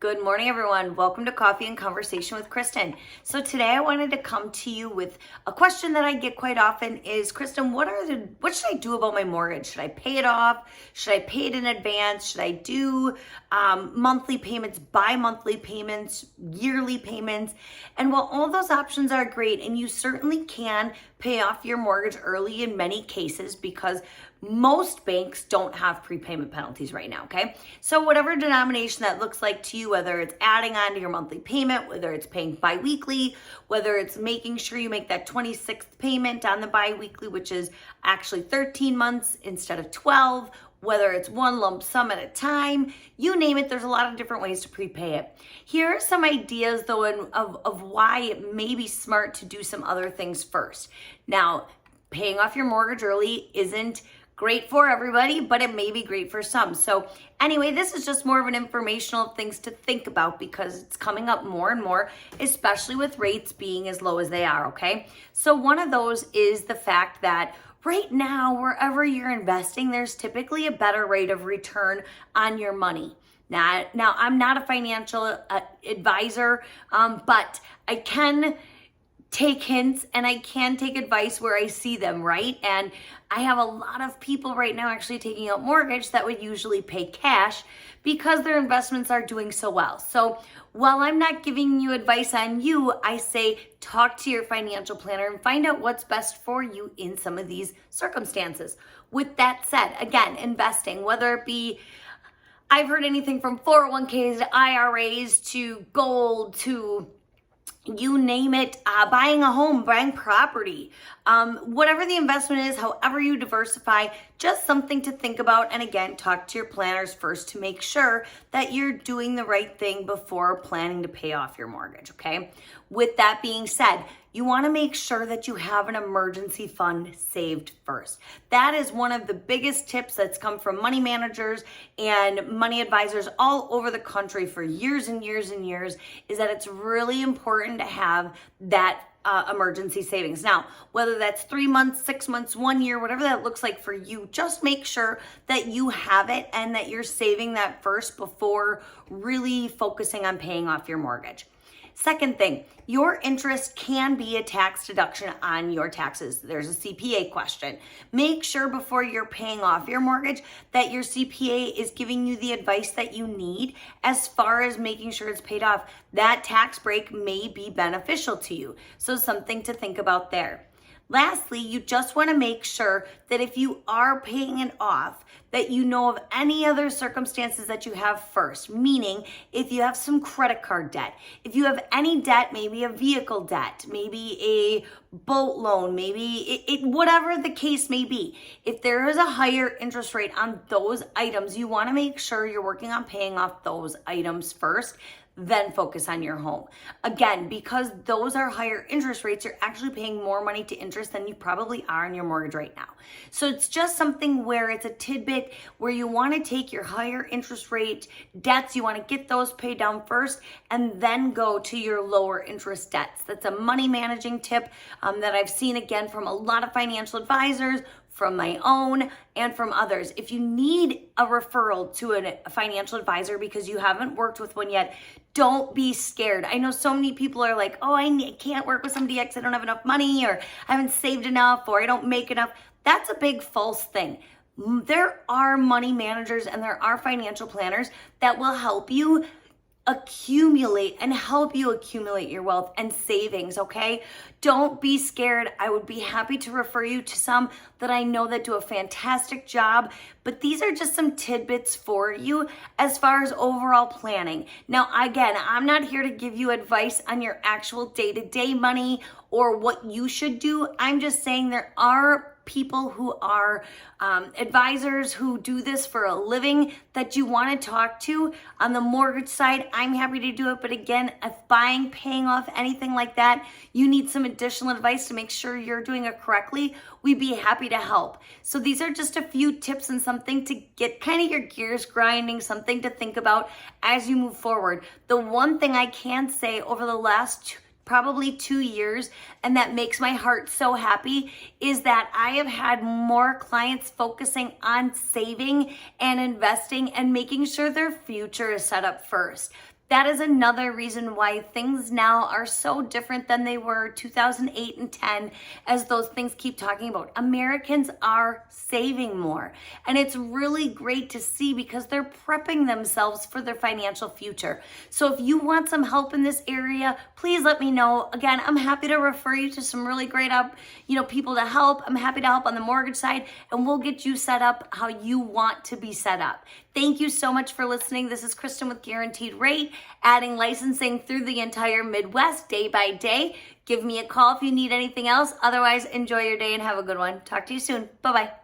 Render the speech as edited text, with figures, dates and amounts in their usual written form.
Good morning, everyone. Welcome to Coffee and Conversation with Kristen. So today I wanted to come to you with a question that I get quite often is, Kristen, what should I do about my mortgage? Should I pay it off? Should I pay it in advance? Should I do monthly payments, bi-monthly payments, yearly payments? And while all those options are great, and you certainly can pay off your mortgage early in many cases because most banks don't have prepayment penalties right now, okay? So whatever denomination that looks like to you, whether it's adding on to your monthly payment, whether it's paying bi-weekly, whether it's making sure you make that 26th payment on the bi-weekly, which is actually 13 months instead of 12, whether it's one lump sum at a time, you name it, there's a lot of different ways to prepay it. Here are some ideas though of why it may be smart to do some other things first. Now, paying off your mortgage early isn't great for everybody, but it may be great for some. So anyway, this is just more of an informational things to think about because it's coming up more and more, especially with rates being as low as they are, okay? So one of those is the fact that right now, wherever you're investing, there's typically a better rate of return on your money. Now I'm not a financial advisor, but I can take hints and I can take advice where I see them, right? And I have a lot of people right now actually taking out mortgage that would usually pay cash because their investments are doing so well. So while I'm not giving you advice on you, I say talk to your financial planner and find out what's best for you in some of these circumstances. With that said, again, investing, whether it be I've heard anything from 401ks to IRAs to gold to you name it, buying a home, buying property, whatever the investment is, however you diversify, just something to think about. And again, talk to your planners first to make sure that you're doing the right thing before planning to pay off your mortgage, okay? With that being said, you want to make sure that you have an emergency fund saved first. That is one of the biggest tips that's come from money managers and money advisors all over the country for years and years and years, is that it's really important to have that emergency savings. Now, whether that's 3 months, 6 months, 1 year, whatever that looks like for you, just make sure that you have it and that you're saving that first before really focusing on paying off your mortgage. Second thing, your interest can be a tax deduction on your taxes. There's a CPA question. Make sure before you're paying off your mortgage that your CPA is giving you the advice that you need as far as making sure it's paid off. That tax break may be beneficial to you. So something to think about there. Lastly, you just want to make sure that if you are paying it off, that you know of any other circumstances that you have first. Meaning, if you have some credit card debt, if you have any debt, maybe a vehicle debt, maybe a boat loan, maybe whatever the case may be. If there is a higher interest rate on those items, you want to make sure you're working on paying off those items first, then focus on your home. Again, because those are higher interest rates, you're actually paying more money to interest than you probably are in your mortgage right now. So it's just something where it's a tidbit where you want to take your higher interest rate debts, you want to get those paid down first and then go to your lower interest debts. That's a money managing tip that I've seen again from a lot of financial advisors, from my own and from others. If you need a referral to a financial advisor because you haven't worked with one yet, don't be scared. I know so many people are like, oh, I can't work with somebody because I don't have enough money, or I haven't saved enough, or I don't make enough. That's a big false thing. There are money managers and there are financial planners that will help you accumulate and help you accumulate your wealth and savings, okay? Don't be scared. I would be happy to refer you to some that I know that do a fantastic job, but these are just some tidbits for you as far as overall planning. Now, again, I'm not here to give you advice on your actual day-to-day money or what you should do. I'm just saying there are people who are advisors who do this for a living that you want to talk to. On the mortgage side, I'm happy to do it. But again, if buying, paying off, anything like that, you need some additional advice to make sure you're doing it correctly, we'd be happy to help. So these are just a few tips and something to get kind of your gears grinding, something to think about as you move forward. The one thing I can say over the last probably 2 years, and that makes my heart so happy, is that I have had more clients focusing on saving and investing and making sure their future is set up first. that is another reason why things now are so different than they were 2008 and 10, as those things keep talking about. Americans are saving more. And it's really great to see because they're prepping themselves for their financial future. So if you want some help in this area, please let me know. Again, I'm happy to refer you to some really great people to help. I'm happy to help on the mortgage side, and we'll get you set up how you want to be set up. Thank you so much for listening. This is Kristen with Guaranteed Rate, adding licensing through the entire Midwest day by day. Give me a call if you need anything else. Otherwise, enjoy your day and have a good one. Talk to you soon. Bye-bye.